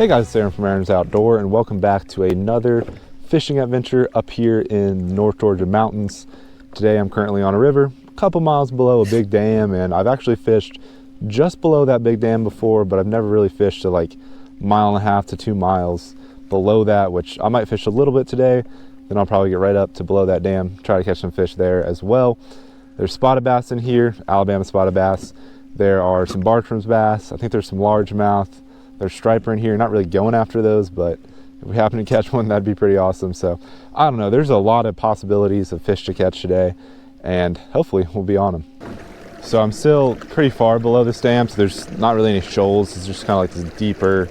Hey guys, it's Aaron from Aaron's Outdoor, and welcome back to another fishing adventure up here in the North Georgia mountains. Today I'm currently on a river, a couple miles below a big dam, and I've actually fished just below that big dam before, but I've never really fished to like 1.5 to 2 miles below that, which I might fish a little bit today. Then I'll probably get right up to below that dam, try to catch some fish there as well. There's spotted bass in here, Alabama spotted bass. There are some Bartram's bass. I think there's some largemouth. There's striper in here. Not really going after those, but if we happen to catch one, that'd be pretty awesome. So I don't know, there's a lot of possibilities of fish to catch today, and hopefully we'll be on them. So I'm still pretty far below this dam, so there's not really any shoals. It's just kind of like this deeper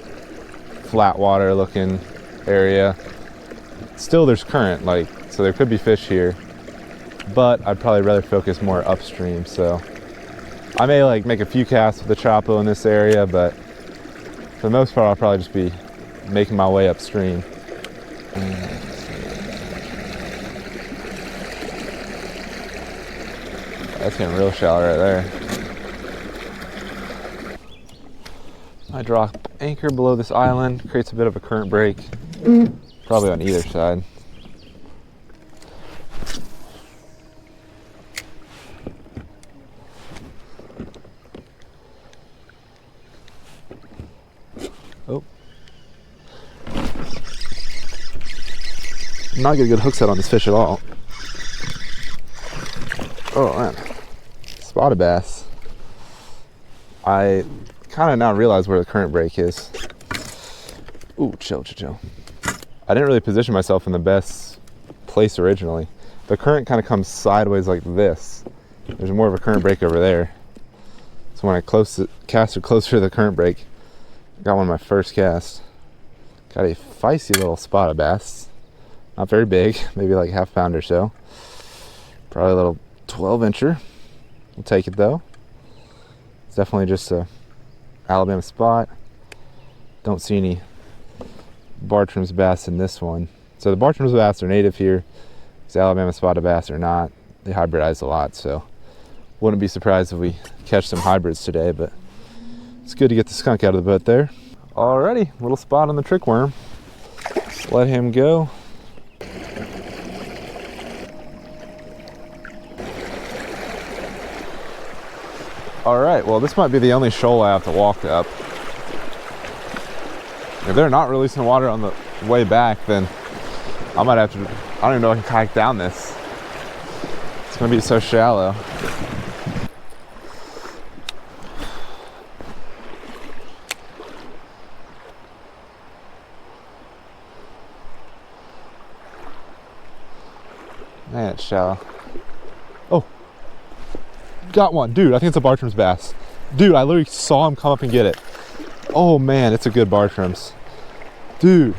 flat water looking area. Still there's current, like, so there could be fish here, but I'd probably rather focus more upstream. So I may like make a few casts with the Chapo in this area, but for the most part I'll probably just be making my way upstream. That's getting real shallow right there. I drop anchor below this island, creates a bit of a current break, probably on either side. Oh. I'm not getting a good hook set on this fish at all. Oh man, spotted bass. I kind of now realize where the current break is. Ooh, chill. I didn't really position myself in the best place originally. The current kind of comes sideways like this. There's more of a current break over there. So when I cast it closer to the current break, I got one of my first casts. Got a feisty little spotted bass. Not very big, maybe like half pound or so. Probably a little 12-incher. We'll take it though. It's definitely just a Alabama spot. Don't see any Bartram's bass in this one. So the Bartram's bass are native here. These Alabama spotted bass are not. They hybridize a lot, so wouldn't be surprised if we catch some hybrids today, but it's good to get the skunk out of the boat there. Alrighty, little spot on the trick worm. Let him go. Alright, well this might be the only shoal I have to walk up. If they're not releasing water on the way back, then I might have to, I don't even know if I can kayak down this. It's gonna be so shallow. Man, it's shallow. Oh, got one. Dude, I think it's a Bartram's bass. Dude, I literally saw him come up and get it. Oh man, it's a good Bartram's. Dude,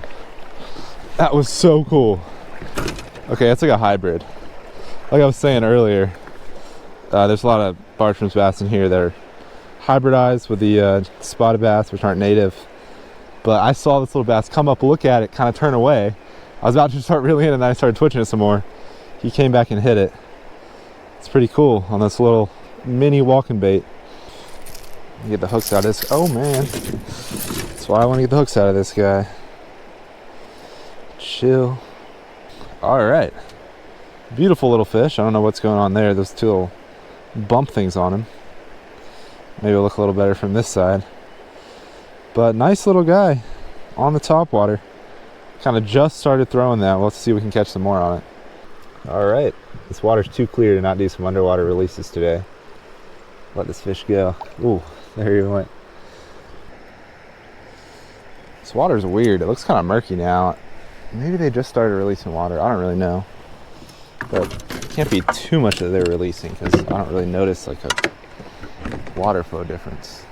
that was so cool. Okay, that's like a hybrid. Like I was saying earlier, there's a lot of Bartram's bass in here that are hybridized with the spotted bass, which aren't native. But I saw this little bass come up, look at it, kind of turn away. I was about to start reeling in, and then I started twitching it some more. He came back and hit it. It's pretty cool on this little mini walking bait. Get the hooks out of this. Oh man, that's why I want to get the hooks out of this guy. Chill. All right, beautiful little fish. I don't know what's going on there. Those two little bump things on him. Maybe it'll look a little better from this side. But nice little guy on the top water. Kind of just started throwing that. Let's see if we can catch some more on it. All right, this water's too clear to not do some underwater releases today. Let this fish go. Ooh, there he went. This water's weird. It looks kind of murky now. Maybe they just started releasing water. I don't really know. But it can't be too much that they're releasing, because I don't really notice like a water flow difference.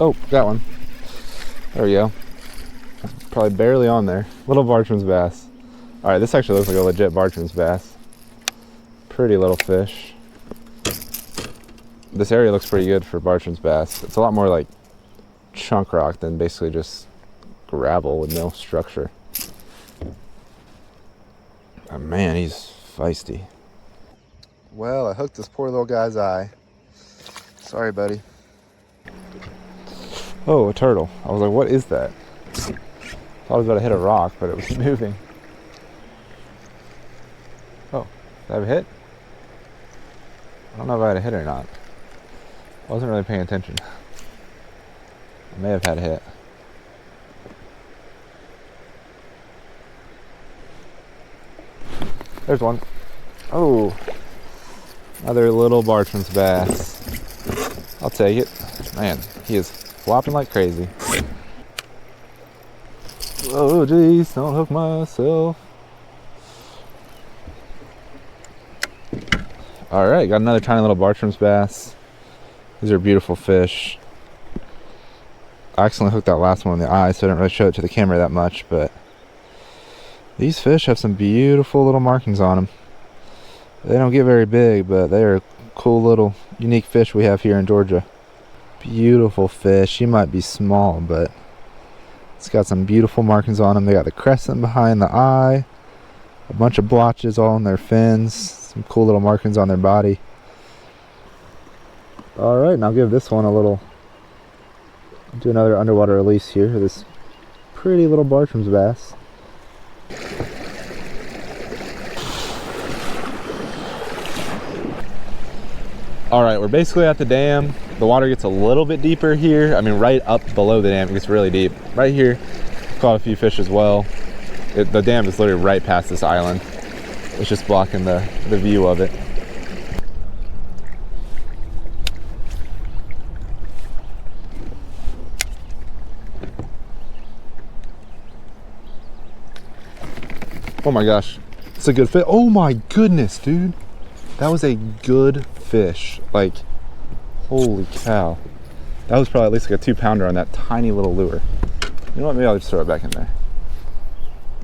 Oh, got one. There we go. Probably barely on there. Little Bartram's bass. All right, this actually looks like a legit Bartram's bass. Pretty little fish. This area looks pretty good for Bartram's bass. It's a lot more like chunk rock than basically just gravel with no structure. Oh man, he's feisty. Well, I hooked this poor little guy's eye. Sorry, buddy. Oh, a turtle. I was like, what is that? Thought I was about to hit a rock, but it was moving. Oh, did I have a hit? I don't know if I had a hit or not. I wasn't really paying attention. I may have had a hit. There's one. Oh, another little Bartram's bass. I'll take it. Man, he is flopping like crazy. Oh, geez, don't hook myself. All right, got another tiny little Bartram's bass. These are beautiful fish. I accidentally hooked that last one in the eye, so I didn't really show it to the camera that much, but these fish have some beautiful little markings on them. They don't get very big, but they are cool little unique fish we have here in Georgia. Beautiful fish. She might be small, but it's got some beautiful markings on them. They got the crescent behind the eye, a bunch of blotches all on their fins, some cool little markings on their body. All right, and I'll give this one a little, do another underwater release here for this pretty little Bartram's bass. All right, we're basically at the dam. The water gets a little bit deeper here. I mean, right up below the dam, it gets really deep. Right here, caught a few fish as well. The dam is literally right past this island. It's just blocking the view of it. Oh my gosh, it's a good fish. Oh my goodness, dude. That was a good fish. Like, holy cow. That was probably at least like a 2-pounder on that tiny little lure. You know what, maybe I'll just throw it back in there.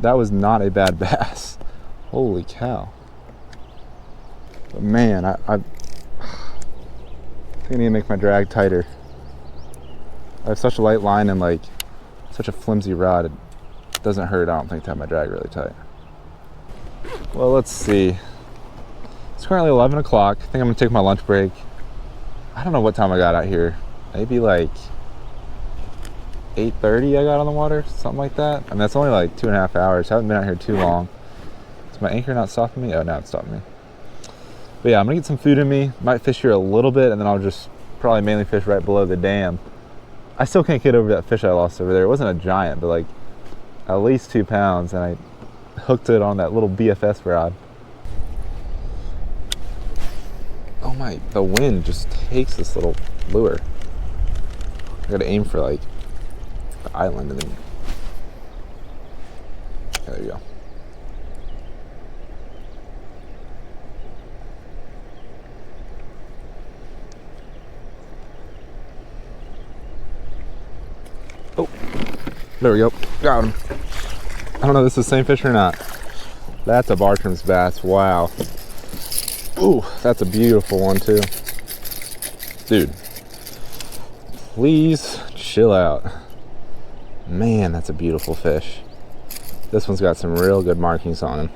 That was not a bad bass. Holy cow. But man, I think I need to make my drag tighter. I have such a light line and like such a flimsy rod, it doesn't hurt, I don't think, to have my drag really tight. Well, let's see. It's currently 11 o'clock. I think I'm gonna take my lunch break. I don't know what time I got out here. Maybe like 8:30 I got on the water, something like that. I mean, that's only like 2.5 hours. I haven't been out here too long. Is my anchor not stopping me? Oh, now it's stopping me. But yeah, I'm gonna get some food in me. Might fish here a little bit, and then I'll just probably mainly fish right below the dam. I still can't get over that fish I lost over there. It wasn't a giant, but like at least 2 pounds, and I hooked it on that little BFS rod. Oh my, the wind just takes this little lure. I gotta aim for like the island and then, there you go. Oh, there we go, got him. I don't know if this is the same fish or not. That's a Bartram's bass, wow. Ooh, that's a beautiful one too. Dude, please chill out. Man, that's a beautiful fish. This one's got some real good markings on him.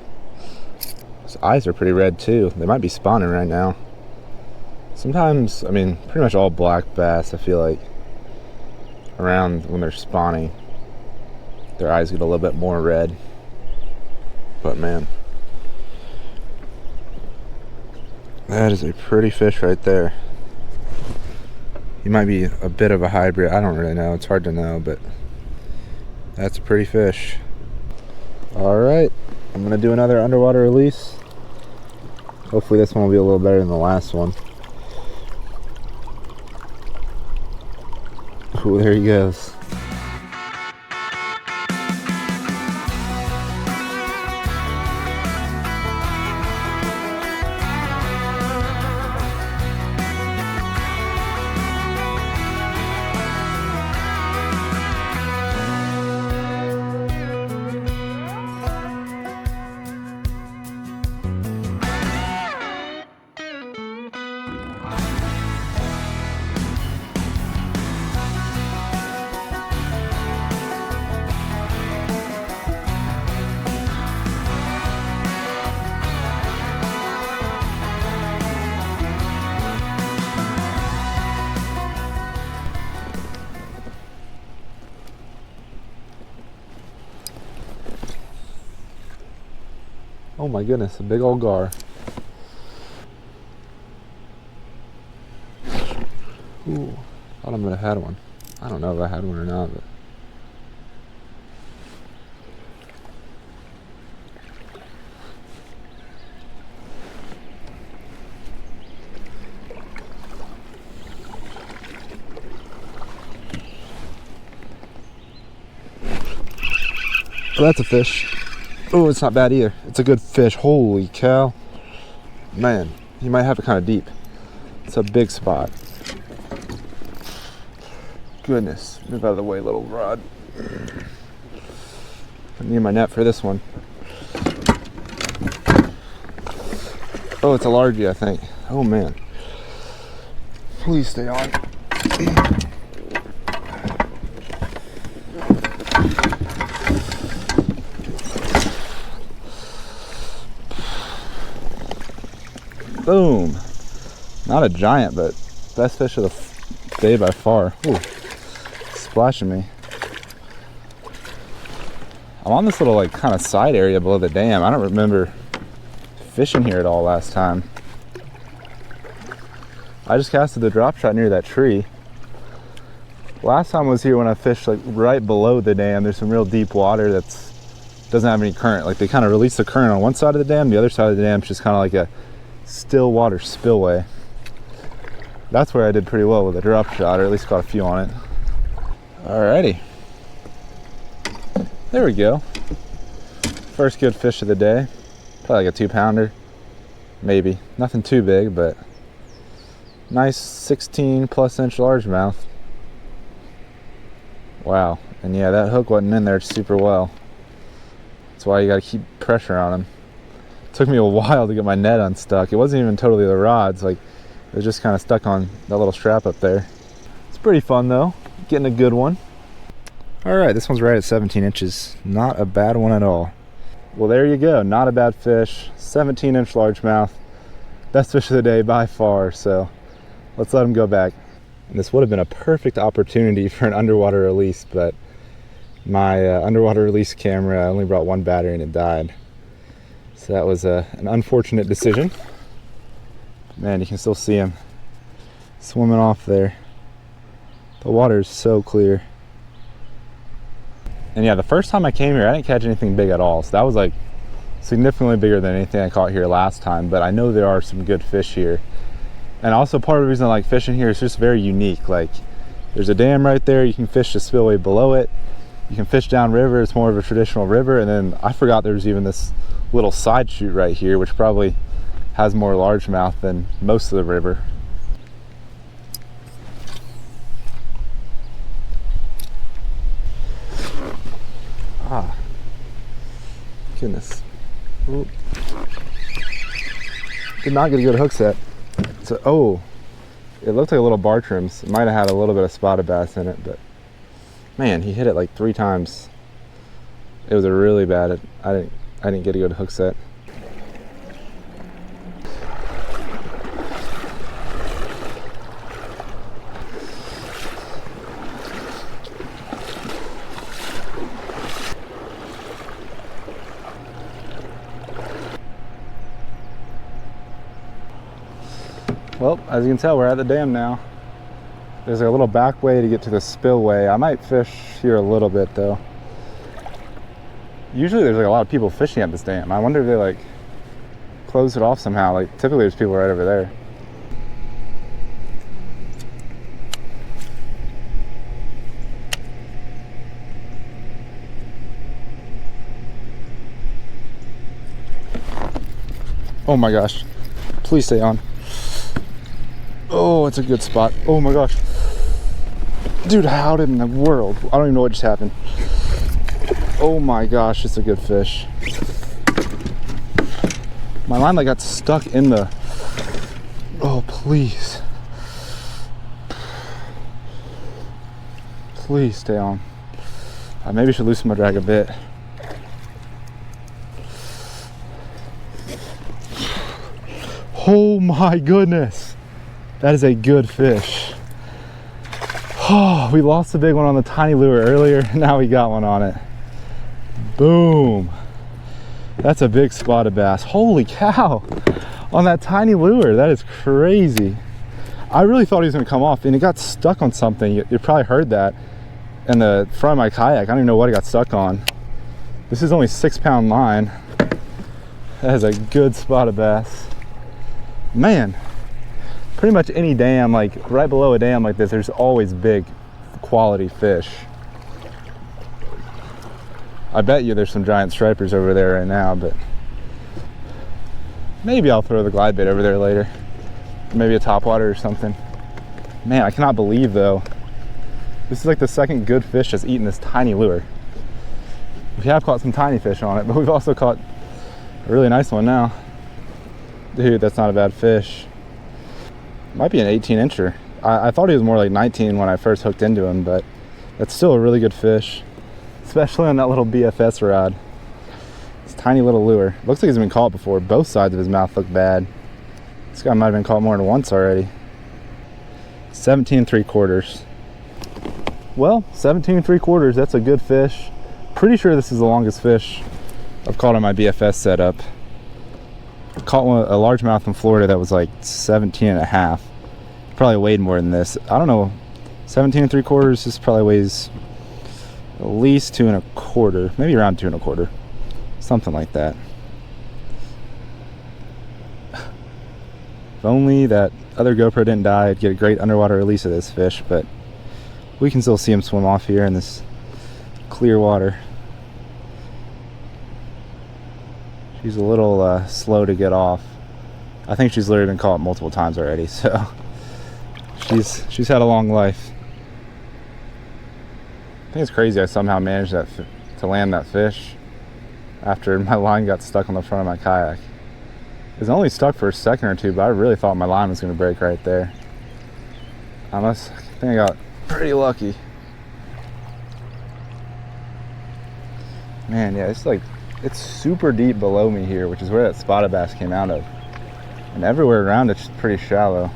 His eyes are pretty red too. They might be spawning right now. Sometimes, I mean, pretty much all black bass, I feel like, around when they're spawning, their eyes get a little bit more red. But man, that is a pretty fish right there. He might be a bit of a hybrid. I don't really know. It's hard to know, but that's a pretty fish. All right, I'm gonna do another underwater release. Hopefully this one will be a little better than the last one. Ooh, there he goes. my goodness, a big old gar. Ooh, thought I might have had one. I don't know if I had one or not, but oh, that's a fish. Oh, it's not bad either. It's a good fish. Holy cow. Man, you might have it kind of deep. It's a big spot. Goodness. Move out of the way, little rod. I need my net for this one. Oh, it's a largie, I think. Oh, man. Please stay on. Boom. Not a giant, but best fish of the day by far. Ooh, splashing me. I'm on this little like kind of side area below the dam. I don't remember fishing here at all last time. I just casted the drop shot near that tree. Last time I was here when I fished like right below the dam. There's some real deep water that's doesn't have any current. Like they kind of release the current on one side of the dam, the other side of the dam is just kind of like a still water spillway. That's where I did pretty well with a drop shot, or at least caught a few on it. Alrighty. There we go. First good fish of the day. Probably like a 2-pounder. Maybe. Nothing too big, but nice 16+ inch largemouth. Wow. And yeah, that hook wasn't in there super well. That's why you gotta keep pressure on them. Took me a while to get my net unstuck. It wasn't even totally the rods, like it was just kind of stuck on that little strap up there. It's pretty fun though, getting a good one. All right, this one's right at 17 inches. Not a bad one at all. Well, there you go, not a bad fish. 17-inch largemouth. Best fish of the day by far, so let's let him go back. And this would have been a perfect opportunity for an underwater release, but my underwater release camera, I only brought one battery and it died. So that was an unfortunate decision. Man, you can still see him swimming off there. The water is so clear. And yeah, the first time I came here, I didn't catch anything big at all. So that was like significantly bigger than anything I caught here last time. But I know there are some good fish here. And also part of the reason I like fishing here is just very unique. Like there's a dam right there. You can fish the spillway below it. You can fish downriver. It's more of a traditional river. And then I forgot there's even this little side chute right here, which probably has more largemouth than most of the river. Ah, goodness. Ooh. Did not get a good hook set. So, oh, it looked like a little Bartram's. It might have had a little bit of spotted bass in it, but man, he hit it like 3 times. It was a really bad, I didn't get a good hook set. Well, as you can tell, we're at the dam now. There's a little back way to get to the spillway. I might fish here a little bit though. Usually there's like a lot of people fishing at this dam. I wonder if they like close it off somehow. Like typically there's people right over there. Oh my gosh, please stay on. Oh, it's a good spot. Oh my gosh. Dude, how did in the world? I don't even know what just happened. Oh my gosh, it's a good fish. My line like got stuck in the... Oh, please. Please stay on. I maybe should loosen my drag a bit. Oh my goodness. That is a good fish. Oh, we lost the big one on the tiny lure earlier. Now we got one on it. Boom. That's a big spotted bass. Holy cow, on that tiny lure. That is crazy. I really thought he was gonna come off, and it got stuck on something. You probably heard that in the front of my kayak. I don't even know what it got stuck on. This is only 6-pound line. That is a good spotted bass. Man, pretty much any dam, like right below a dam like this, there's always big quality fish. I bet you there's some giant stripers over there right now, but maybe I'll throw the glide bait over there later. Maybe a topwater or something. Man, I cannot believe though, this is like the second good fish that's eaten this tiny lure. We have caught some tiny fish on it, but we've also caught a really nice one now. Dude, that's not a bad fish. Might be an 18-incher. I thought he was more like 19 when I first hooked into him, but that's still a really good fish, especially on that little BFS rod. It's a tiny little lure. Looks like he's been caught before. Both sides of his mouth look bad. This guy might have been caught more than once already. 17 3/4. Well, 17 3/4, that's a good fish. Pretty sure this is the longest fish I've caught on my BFS setup. I caught a largemouth in Florida that was like 17.5. Probably weighed more than this. I don't know. 17 3/4, this probably weighs at least 2 1/4, maybe around 2 1/4, something like that. If only that other GoPro didn't die, I'd get a great underwater release of this fish, but we can still see him swim off here in this clear water. She's a little slow to get off. I think she's literally been caught multiple times already, so she's had a long life. I think it's crazy I somehow managed to land that fish after my line got stuck on the front of my kayak. It was only stuck for a second or two, but I really thought my line was going to break right there. I think I got pretty lucky. Man, yeah, it's super deep below me here, which is where that spotted bass came out of. And everywhere around it's pretty shallow.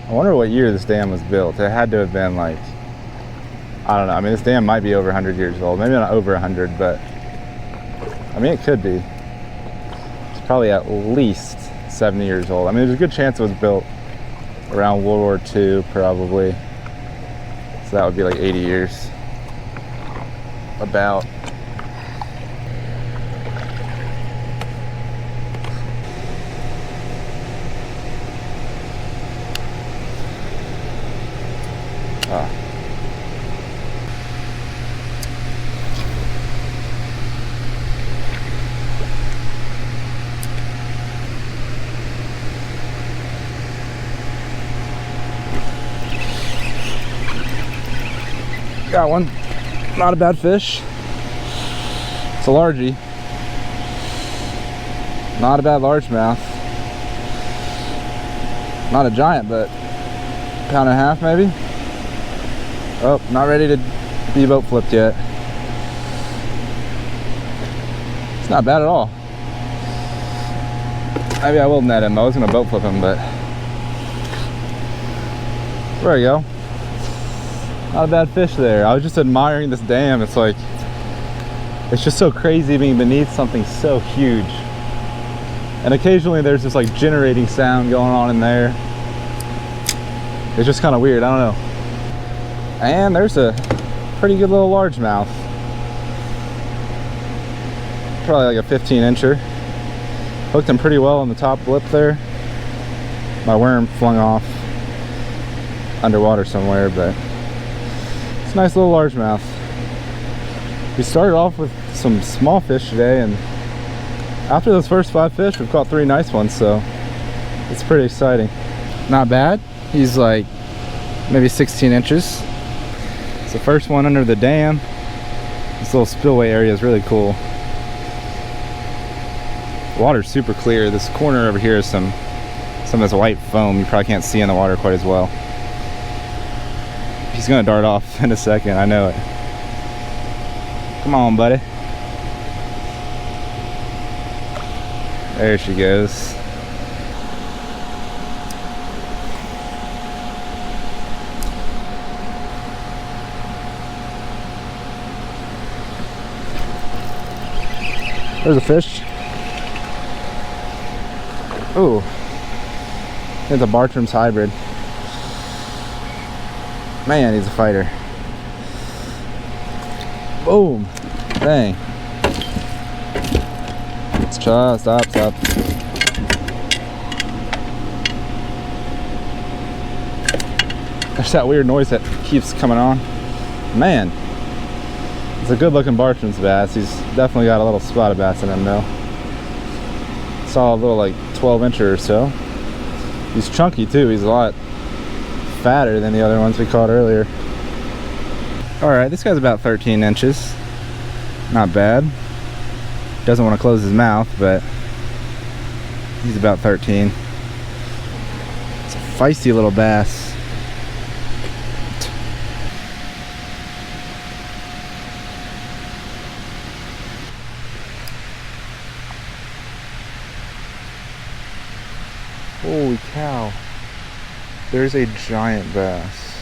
I wonder what year this dam was built. It had to have been like, I don't know. I mean, this dam might be over 100 years old. Maybe not over 100, but I mean, it could be. It's probably at least 70 years old. I mean, there's a good chance it was built around World War II, probably. So that would be like 80 years. About. Got one. Not a bad fish. It's a largie. Not a bad largemouth. Not a giant, but a pound and a half maybe. Oh, not ready to be boat flipped yet. It's not bad at all. Maybe I will net him. I was gonna boat flip him, but there we go. Not a bad fish there. I was just admiring this dam. It's like, it's just so crazy being beneath something so huge. And occasionally there's this like generating sound going on in there. It's just kind of weird, I don't know. And there's a pretty good little largemouth. Probably like a 15-incher. Hooked him pretty well on the top lip there. My worm flung off underwater somewhere, but it's a nice little largemouth. We started off with some small fish today, and after those first 5 fish, we've caught 3 nice ones, so it's pretty exciting. Not bad. He's like maybe 16 inches. It's the first one under the dam. This little spillway area is really cool. The water's super clear. This corner over here is some some of this white foam you probably can't see in the water quite as well. He's gonna dart off in a second, I know it. Come on, buddy. There she goes. There's a fish. Ooh. It's a Bartram's hybrid. Man, he's a fighter. Boom. Dang. Stop. There's that weird noise that keeps coming on. Man. It's a good looking Bartram's bass. He's definitely got a little spotted bass in him though. Saw a little like 12-incher or so. He's chunky too. He's a lot fatter than the other ones we caught earlier. Alright, this guy's about 13 inches. Not bad. Doesn't want to close his mouth, but he's about 13. It's a feisty little bass. Holy cow. There's a giant bass.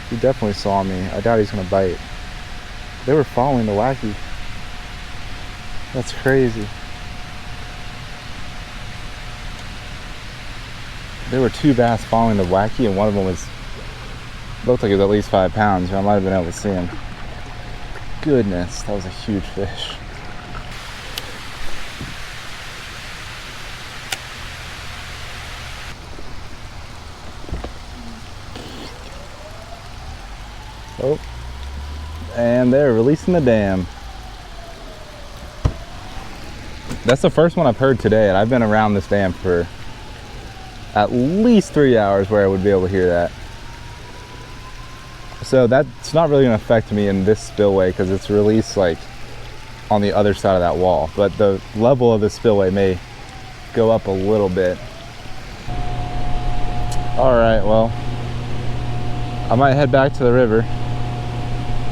He definitely saw me. I doubt he's gonna bite. They were following the Wacky. That's crazy. There were 2 bass following the Wacky, and one of them looked like it was at least 5 pounds. I might have been able to see him. Goodness, that was a huge fish. Oh, and they're releasing the dam. That's the first one I've heard today, and I've been around this dam for at least 3 hours where I would be able to hear that. So that's not really going to affect me in this spillway because it's released like on the other side of that wall, but the level of the spillway may go up a little bit. All right, well, I might head back to the river.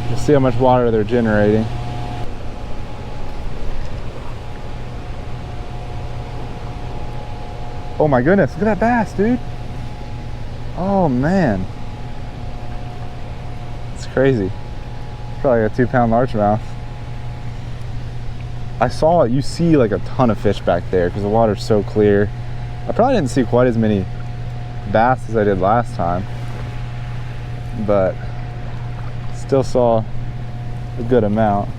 We'll see how much water they're generating. Oh my goodness, look at that bass, dude. Oh man. It's crazy. It's probably a 2-pound largemouth. I saw it, you see like a ton of fish back there because the water's so clear. I probably didn't see quite as many bass as I did last time, but still saw a good amount.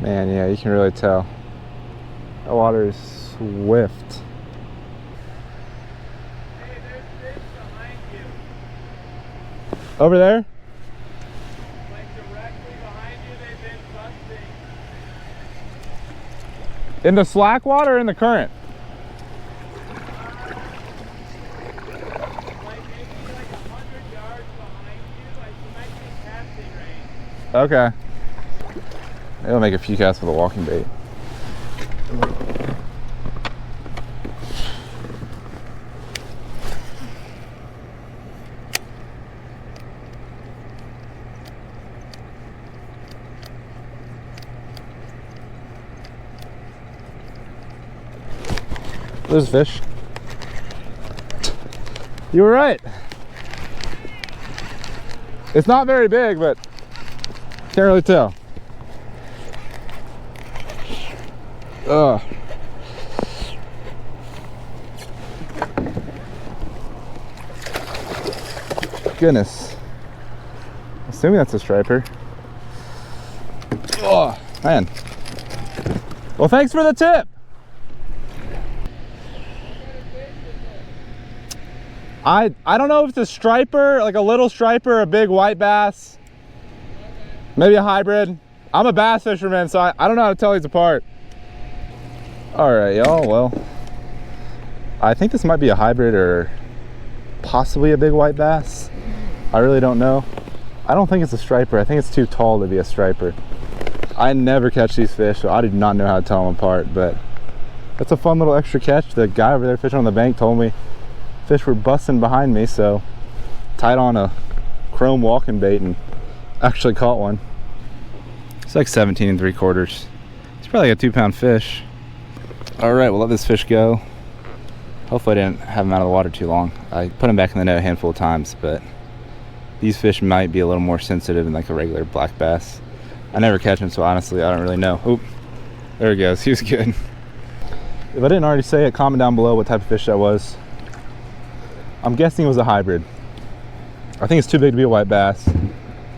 Man, yeah, you can really tell. The water is swift. Hey, there's fish behind you. Over there? Like directly behind you, they've been busting. In the slack water or in the current? Like maybe like 100 yards behind you, like you might be casting range. Okay. It'll make a few casts with a walking bait. There's a fish. You were right. It's not very big, but can't really tell. Ugh. Goodness. Assuming that's a striper. Oh, man. Well, thanks for the tip. I don't know if it's a striper, like a little striper, a big white bass. Maybe a hybrid. I'm a bass fisherman, so I don't know how to tell these apart. All right, y'all, well, I think this might be a hybrid or possibly a big white bass. I really don't know. I don't think it's a striper. I think it's too tall to be a striper. I never catch these fish, so I do not know how to tell them apart, but that's a fun little extra catch. The guy over there fishing on the bank told me fish were busting behind me, so tied on a chrome walking bait and actually caught one. It's like 17 3/4. It's probably like a 2-pound fish. All right, we'll let this fish go. Hopefully I didn't have him out of the water too long. I put him back in the net a handful of times, but these fish might be a little more sensitive than like a regular black bass. I never catch them, so honestly, I don't really know. Oop, there he goes. He was good. If I didn't already say it, comment down below what type of fish that was. I'm guessing it was a hybrid. I think it's too big to be a white bass,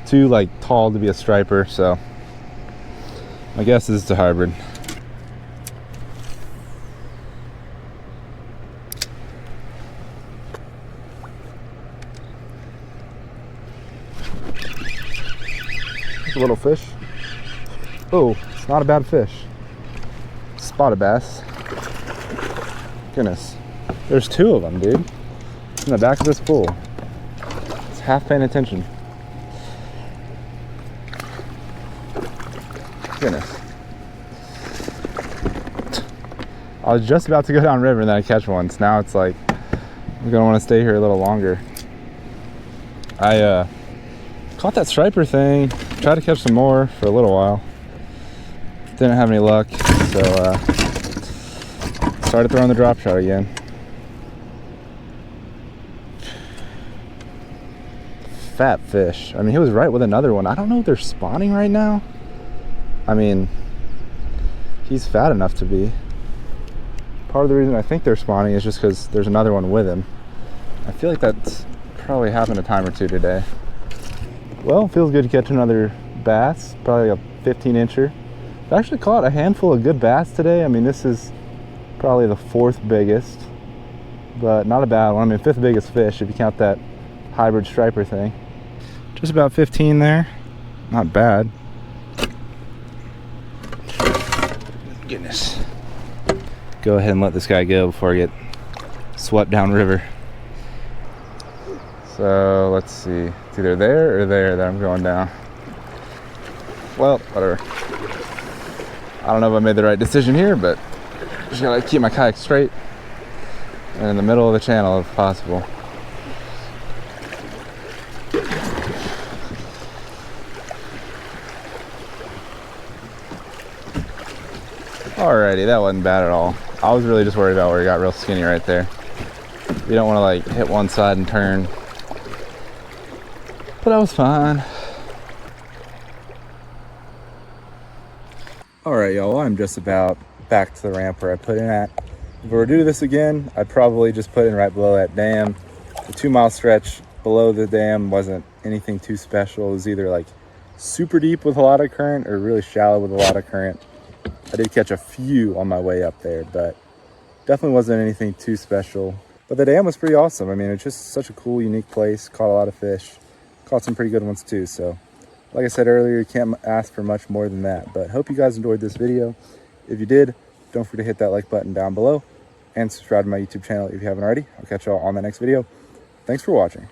too like tall to be a striper, so my guess is it's a hybrid. There's a little fish. Oh, it's not a bad fish. Spotted bass. Goodness. There's 2 of them, dude. In the back of this pool. It's half paying attention. Goodness. I was just about to go down river and then I catch one. So now it's like, I'm gonna want to stay here a little longer. I caught that striper thing. Tried to catch some more for a little while. Didn't have any luck, so started throwing the drop shot again. Fat fish. I mean, he was right with another one. I don't know if they're spawning right now. I mean, he's fat enough to be. Part of the reason I think they're spawning is just because there's another one with him. I feel like that's probably happened a time or two today. Well, feels good to catch another bass, probably a 15-incher. I've actually caught a handful of good bass today. I mean, this is probably the 4th biggest, but not a bad one. I mean, 5th biggest fish if you count that hybrid striper thing. Just about 15 there. Not bad. Goodness. Go ahead and let this guy go before I get swept down river. So let's see. It's either there or there that I'm going down. Well, whatever. I don't know if I made the right decision here, but just gotta keep my kayak straight and in the middle of the channel if possible. Alrighty, that wasn't bad at all. I was really just worried about where he got real skinny right there. You don't want to like hit one side and turn. But I was fine. Alright y'all, I'm just about back to the ramp where I put in at. If we were to do this again, I'd probably just put in right below that dam. The 2-mile stretch below the dam wasn't anything too special. It was either like super deep with a lot of current or really shallow with a lot of current. I did catch a few on my way up there, but definitely wasn't anything too special. But the dam was pretty awesome. I mean, it's just such a cool, unique place. Caught a lot of fish. Caught some pretty good ones too. So like I said earlier, you can't ask for much more than that. But hope you guys enjoyed this video. If you did, don't forget to hit that like button down below and subscribe to my YouTube channel if you haven't already. I'll catch y'all on the next video. Thanks for watching.